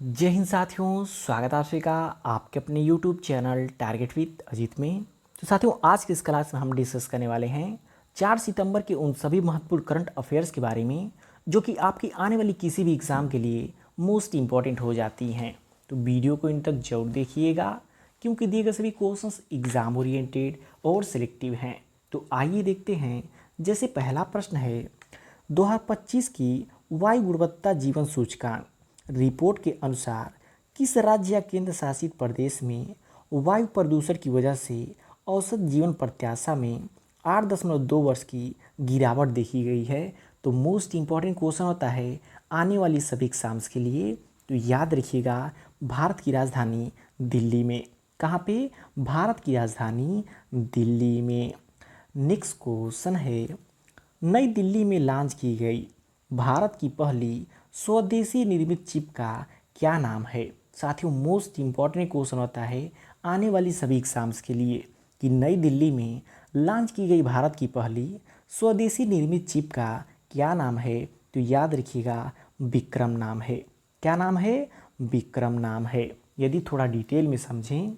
जय हिंद साथियों, स्वागत है आप सभी का आपके अपने YouTube channel target with Ajit में। तो साथियों, आज की इस क्लास में हम डिस्कस करने वाले हैं 4 सितंबर के उन सभी महत्वपूर्ण करंट अफेयर्स के बारे में जो कि आपकी आने वाली किसी भी एग्ज़ाम के लिए मोस्ट इम्पॉर्टेंट हो जाती हैं। तो वीडियो को इन तक जरूर देखिएगा क्योंकि दिए गए सभी क्वेश्चंस एग्ज़ाम ओरिएंटेड और सिलेक्टिव हैं। तो आइए देखते हैं। जैसे पहला प्रश्न है, 2025 की वायु गुणवत्ता जीवन सूचकांक रिपोर्ट के अनुसार किस राज्य या केंद्र शासित प्रदेश में वायु प्रदूषण की वजह से औसत जीवन प्रत्याशा में 8.2 वर्ष की गिरावट देखी गई है। तो मोस्ट इम्पॉर्टेंट क्वेश्चन होता है आने वाली सभी एग्जाम्स के लिए। तो याद रखिएगा, भारत की राजधानी दिल्ली में। कहाँ पे? भारत की राजधानी दिल्ली में। नेक्स्ट क्वेश्चन है, नई दिल्ली में लॉन्च की गई भारत की पहली स्वदेशी निर्मित चिप का क्या नाम है? साथियों, मोस्ट इम्पॉर्टेंट क्वेश्चन होता है आने वाली सभी एग्जाम्स के लिए कि नई दिल्ली में लॉन्च की गई भारत की पहली स्वदेशी निर्मित चिप का क्या नाम है? तो याद रखिएगा, विक्रम नाम है। क्या नाम है? विक्रम नाम है। यदि थोड़ा डिटेल में समझें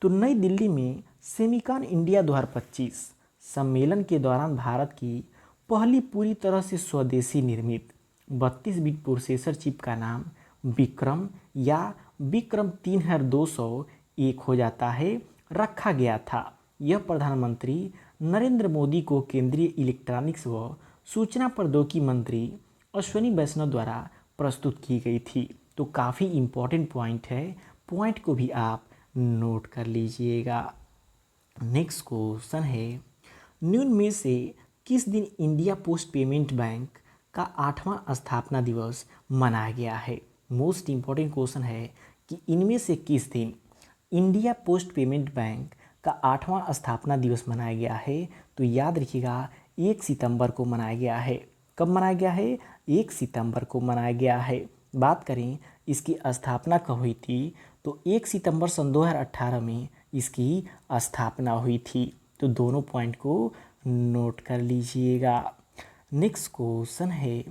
तो नई दिल्ली में सेमिकॉन इंडिया 2025 सम्मेलन के दौरान भारत की पहली पूरी तरह से स्वदेशी निर्मित 32 बिट प्रोसेसर चिप का नाम विक्रम या विक्रम 3201 हो जाता है, रखा गया था। यह प्रधानमंत्री नरेंद्र मोदी को केंद्रीय इलेक्ट्रॉनिक्स व सूचना प्रौद्योगिकी मंत्री अश्विनी वैष्णव द्वारा प्रस्तुत की गई थी। तो काफ़ी इम्पोर्टेंट पॉइंट है, पॉइंट को भी आप नोट कर लीजिएगा। नेक्स्ट क्वेश्चन है, निम्न में से किस दिन इंडिया पोस्ट पेमेंट बैंक का 8वां स्थापना दिवस मनाया गया है? मोस्ट इम्पॉर्टेंट क्वेश्चन है कि इनमें से किस दिन इंडिया पोस्ट पेमेंट बैंक का 8वां स्थापना दिवस मनाया गया है? तो याद रखिएगा, 1 सितंबर को मनाया गया है। कब मनाया गया है? 1 सितंबर को मनाया गया है। बात करें इसकी स्थापना कब हुई थी, तो 1 सितंबर सन 2018 में इसकी स्थापना हुई थी। तो दोनों पॉइंट को नोट कर लीजिएगा। नेक्स्ट क्वेश्चन है,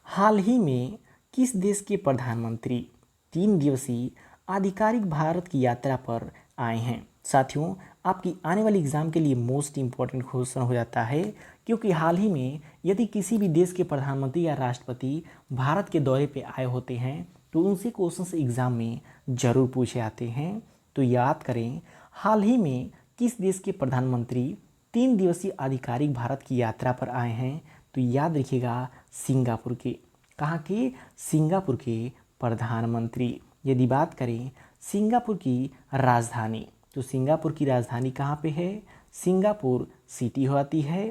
हाल ही में किस देश के प्रधानमंत्री 3 दिवसीय आधिकारिक भारत की यात्रा पर आए हैं? साथियों, आपकी आने वाली एग्जाम के लिए मोस्ट इम्पॉर्टेंट क्वेश्चन हो जाता है क्योंकि हाल ही में यदि किसी भी देश के प्रधानमंत्री या राष्ट्रपति भारत के दौरे पे आए होते हैं तो उनसे क्वेश्चन एग्जाम में ज़रूर पूछे आते हैं। तो याद करें, हाल ही में किस देश के प्रधानमंत्री 3 दिवसीय आधिकारिक भारत की यात्रा पर आए हैं? तो याद रखिएगा, सिंगापुर के। कहाँ के? सिंगापुर के प्रधानमंत्री। यदि बात करें सिंगापुर की राजधानी, तो सिंगापुर की राजधानी कहाँ पे है? सिंगापुर सिटी होती है।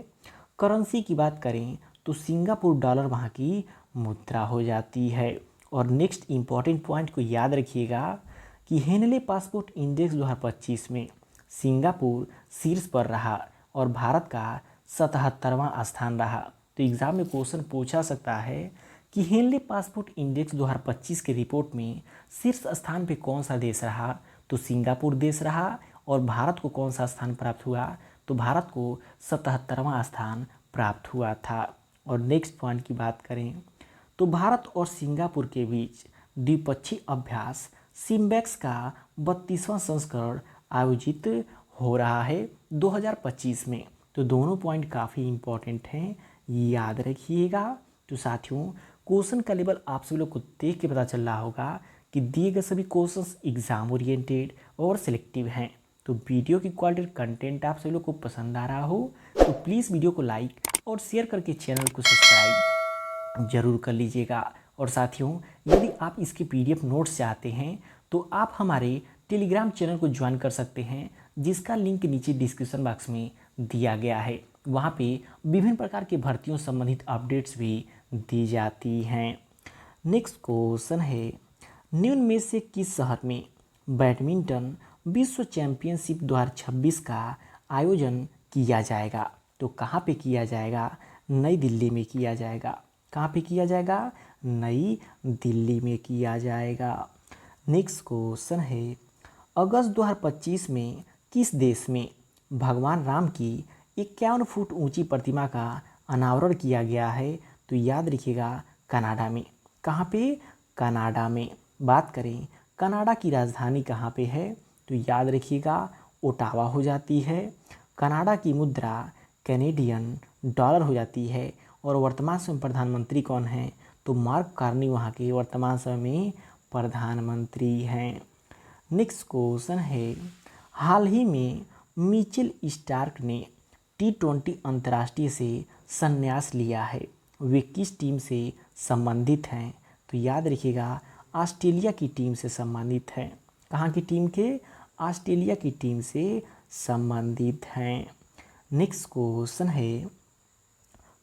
करेंसी की बात करें तो सिंगापुर डॉलर वहाँ की मुद्रा हो जाती है। और नेक्स्ट इम्पॉर्टेंट पॉइंट को याद रखिएगा कि हेनले पासपोर्ट इंडेक्स 2025 में सिंगापुर शीर्ष पर रहा और भारत का 77वां स्थान रहा। तो एग्जाम में क्वेश्चन पूछा सकता है कि हेनले पासपोर्ट इंडेक्स 2025 के रिपोर्ट में शीर्ष स्थान पे कौन सा देश रहा? तो सिंगापुर देश रहा। और भारत को कौन सा स्थान प्राप्त हुआ? तो भारत को 77वां स्थान प्राप्त हुआ था। और नेक्स्ट पॉइंट की बात करें तो भारत और सिंगापुर के बीच द्विपक्षीय अभ्यास सिम्बैक्स का 32वां संस्करण आयोजित हो रहा है 2025 में। तो दोनों पॉइंट काफ़ी इम्पोर्टेंट हैं, याद रखिएगा। तो साथियों, क्वेश्चन का लेवल आप सभी लोग को देख के पता चल रहा होगा कि दिए गए सभी क्वेश्चंस एग्जाम ओरिएंटेड और सिलेक्टिव हैं। तो वीडियो की क्वालिटी कंटेंट आप सभी लोग को पसंद आ रहा हो तो प्लीज़ वीडियो को लाइक और शेयर करके चैनल को सब्सक्राइब जरूर कर लीजिएगा। और साथियों, यदि आप इसके PDF नोट्स चाहते हैं तो आप हमारे टेलीग्राम चैनल को ज्वाइन कर सकते हैं, जिसका लिंक नीचे डिस्क्रिप्शन बॉक्स में दिया गया है। वहाँ पे विभिन्न प्रकार के भर्तियों संबंधित अपडेट्स भी दी जाती हैं। नेक्स्ट क्वेश्चन है, निम्न में से किस शहर में बैडमिंटन विश्व चैंपियनशिप 2026 का आयोजन किया जाएगा? तो कहाँ पे किया जाएगा? नई दिल्ली में किया जाएगा। कहाँ पे किया जाएगा? नई दिल्ली में किया जाएगा। नेक्स्ट क्वेश्चन है, अगस्त 2025 में किस देश में भगवान राम की 51 फुट ऊंची प्रतिमा का अनावरण किया गया है? तो याद रखिएगा, कनाडा में। कहाँ पे? कनाडा में। बात करें कनाडा की राजधानी कहाँ पे है, तो याद रखिएगा ओटावा हो जाती है। कनाडा की मुद्रा कैनेडियन डॉलर हो जाती है। और वर्तमान समय प्रधानमंत्री कौन हैं, तो मार्क कार्नी वहाँ के वर्तमान समय में प्रधानमंत्री हैं। नेक्स्ट क्वेश्चन है, हाल ही में मिचेल स्टार्क ने T20 अंतर्राष्ट्रीय से संन्यास लिया है, वे किस टीम से संबंधित हैं, तो याद रखिएगा ऑस्ट्रेलिया की टीम से संबंधित हैं। कहाँ की टीम के, ऑस्ट्रेलिया की टीम से संबंधित हैं। नेक्स्ट क्वेश्चन है,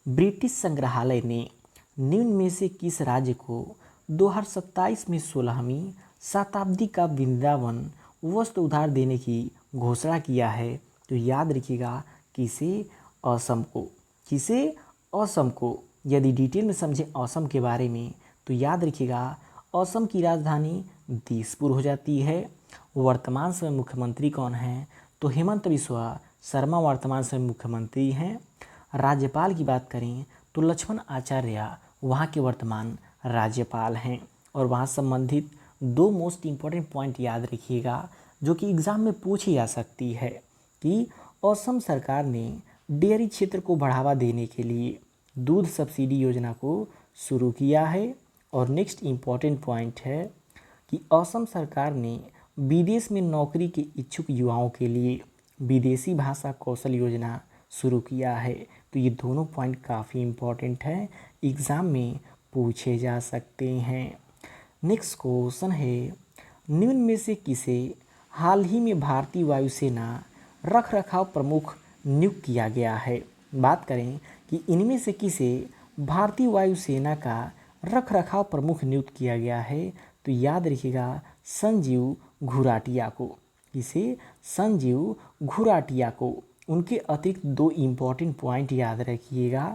ब्रिटिश संग्रहालय ने निम्न में से किस राज्य को 2027 में 16वीं शताब्दी का वृंदावन वस्त्र उधार देने की घोषणा किया है, तो याद रखिएगा किसे, असम को। किसे, असम को। यदि डिटेल में समझें असम के बारे में तो याद रखिएगा असम की राजधानी दिसपुर हो जाती है। वर्तमान समय मुख्यमंत्री कौन हैं, तो हेमंत बिस्वा शर्मा वर्तमान समय मुख्यमंत्री हैं। राज्यपाल की बात करें तो लक्ष्मण आचार्य वहाँ के वर्तमान राज्यपाल हैं। और वहाँ संबंधित दो मोस्ट इम्पॉर्टेंट पॉइंट याद रखिएगा जो कि एग्ज़ाम में पूछी जा सकती है कि असम सरकार ने डेयरी क्षेत्र को बढ़ावा देने के लिए दूध सब्सिडी योजना को शुरू किया है। और नेक्स्ट इम्पॉर्टेंट पॉइंट है कि असम सरकार ने विदेश में नौकरी के इच्छुक युवाओं के लिए विदेशी भाषा कौशल योजना शुरू किया है। तो ये दोनों पॉइंट काफ़ी इम्पॉर्टेंट हैं, एग्ज़ाम में पूछे जा सकते हैं। नेक्स्ट क्वेश्चन है, निम्न में से किसे हाल ही में भारतीय वायुसेना रख रखाव प्रमुख नियुक्त किया गया है। बात करें कि इनमें से किसे भारतीय वायुसेना का रख रखाव प्रमुख नियुक्त किया गया है, तो याद रखिएगा संजीव घुराटिया को। किसे, संजीव घुराटिया को। उनके अतिरिक्त दो इम्पॉर्टेंट पॉइंट याद रखिएगा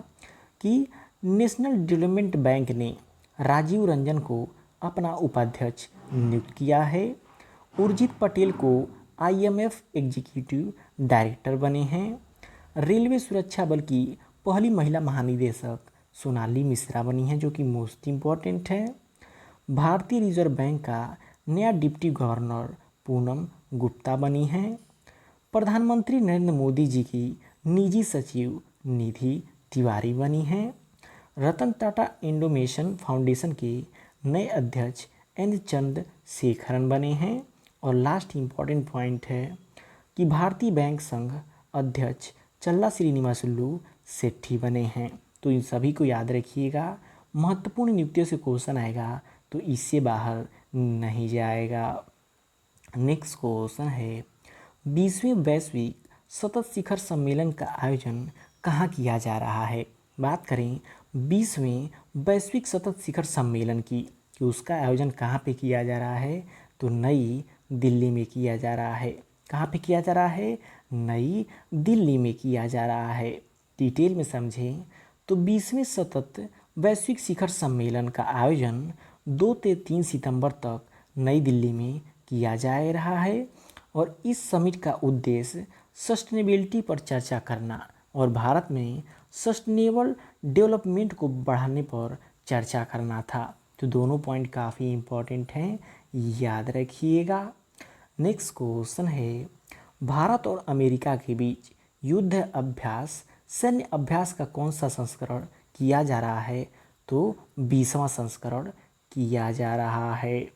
कि नेशनल डेवलपमेंट बैंक ने राजीव रंजन को अपना उपाध्यक्ष नियुक्त किया है। उर्जित पटेल को IMF एग्जीक्यूटिव डायरेक्टर बने हैं। रेलवे सुरक्षा बल की पहली महिला महानिदेशक सोनाली मिश्रा बनी हैं, जो कि मोस्ट इम्पॉर्टेंट है। भारतीय रिजर्व बैंक का नया डिप्टी गवर्नर पूनम गुप्ता बनी हैं। प्रधानमंत्री नरेंद्र मोदी जी की निजी सचिव निधि तिवारी बनी हैं। रतन टाटा इंडोनेशन फाउंडेशन के नए अध्यक्ष एन चंद्रशेखरन बने हैं। और लास्ट इम्पॉर्टेंट पॉइंट है कि भारतीय बैंक संघ अध्यक्ष चल्ला श्रीनिवासुलु सेट्ठी बने हैं। तो इन सभी को याद रखिएगा, महत्वपूर्ण नियुक्तियों से क्वेश्चन आएगा तो इससे बाहर नहीं जाएगा। नेक्स्ट क्वेश्चन है, 20वें वैश्विक सतत शिखर सम्मेलन का आयोजन कहाँ किया जा रहा है। बात करें 20वें वैश्विक सतत शिखर सम्मेलन की कि उसका आयोजन कहाँ पे किया जा रहा है, तो नई दिल्ली में किया जा रहा है। कहाँ पे किया जा रहा है, नई दिल्ली में किया जा रहा है। डिटेल में समझें तो 20वें सतत वैश्विक शिखर सम्मेलन का आयोजन 2 से 3 सितंबर तक नई दिल्ली में किया जा रहा है। और इस समिट का उद्देश्य सस्टेनेबिलिटी पर चर्चा करना और भारत में सस्टेनेबल डेवलपमेंट को बढ़ाने पर चर्चा करना था। तो दोनों पॉइंट काफ़ी इम्पोर्टेंट हैं, याद रखिएगा। नेक्स्ट क्वेश्चन है, भारत और अमेरिका के बीच युद्ध अभ्यास सैन्य अभ्यास का कौन सा संस्करण किया जा रहा है, तो 20वां संस्करण किया जा रहा है।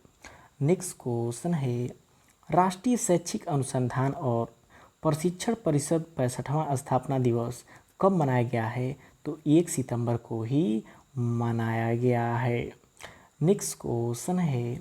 नेक्स्ट क्वेश्चन है, राष्ट्रीय शैक्षिक अनुसंधान और प्रशिक्षण परिषद 65वां स्थापना दिवस कब मनाया गया है, तो 1 सितंबर को ही मनाया गया है। नेक्स्ट क्वेश्चन है,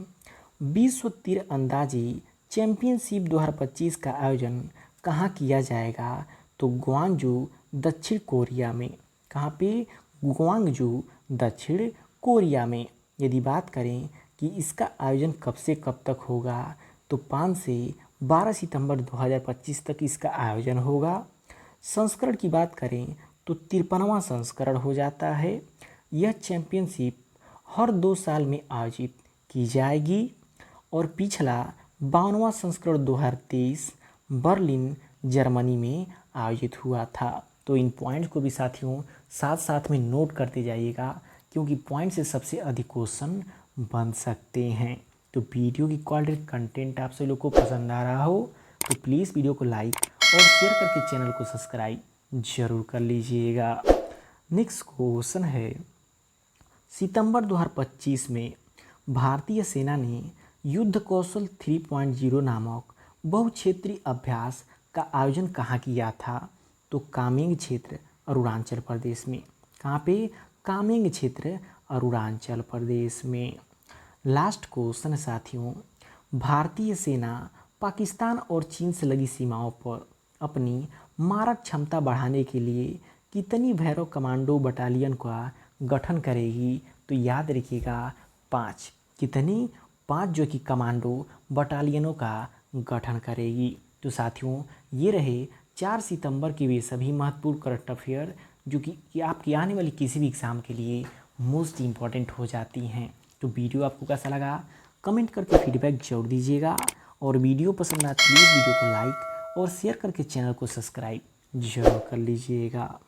विश्व तीरंदाजी चैंपियनशिप 2025 का आयोजन कहाँ किया जाएगा, तो ग्वांगजू दक्षिण कोरिया में। कहाँ पे, ग्वांगजू दक्षिण कोरिया में। यदि बात करें कि इसका आयोजन कब से कब तक होगा, तो 5 से 12 सितंबर 2025 तक इसका आयोजन होगा। संस्करण की बात करें तो 53वां संस्करण हो जाता है। यह चैंपियनशिप हर 2 साल में आयोजित की जाएगी। और पिछला 52वां संस्करण 2023 बर्लिन जर्मनी में आयोजित हुआ था। तो इन पॉइंट्स को भी साथियों साथ साथ में नोट करते जाइएगा, क्योंकि पॉइंट से सबसे अधिक क्वेश्चन बन सकते हैं। तो वीडियो की क्वालिटी कंटेंट आप सभी लोग को पसंद आ रहा हो तो प्लीज़ वीडियो को लाइक और शेयर करके चैनल को सब्सक्राइब जरूर कर लीजिएगा। नेक्स्ट क्वेश्चन है, सितंबर 2025 में भारतीय सेना ने युद्ध कौशल 3.0 नामक बहुक्षेत्रीय अभ्यास का आयोजन कहाँ किया था? तो कामेंग क्षेत्र अरुणाचल प्रदेश में। कहाँ पे? कामेंग क्षेत्र अरुणाचल प्रदेश में। लास्ट क्वेश्चन साथियों, भारतीय सेना पाकिस्तान और चीन से लगी सीमाओं पर अपनी मारक क्षमता बढ़ाने के लिए कितनी भैरव कमांडो बटालियन का गठन करेगी? तो याद रखिएगा 5। कितनी? 5 जो कि कमांडो बटालियनों का गठन करेगी। तो साथियों ये रहे 4 सितंबर के वे सभी महत्वपूर्ण करंट अफेयर जो कि आपकी आने वाली किसी भी एग्ज़ाम के लिए मोस्ट इम्पॉर्टेंट हो जाती हैं। तो वीडियो आपको कैसा लगा कमेंट करके फीडबैक जरूर दीजिएगा और वीडियो पसंद आए प्लीज़ वीडियो को लाइक और शेयर करके चैनल को सब्सक्राइब जरूर कर लीजिएगा।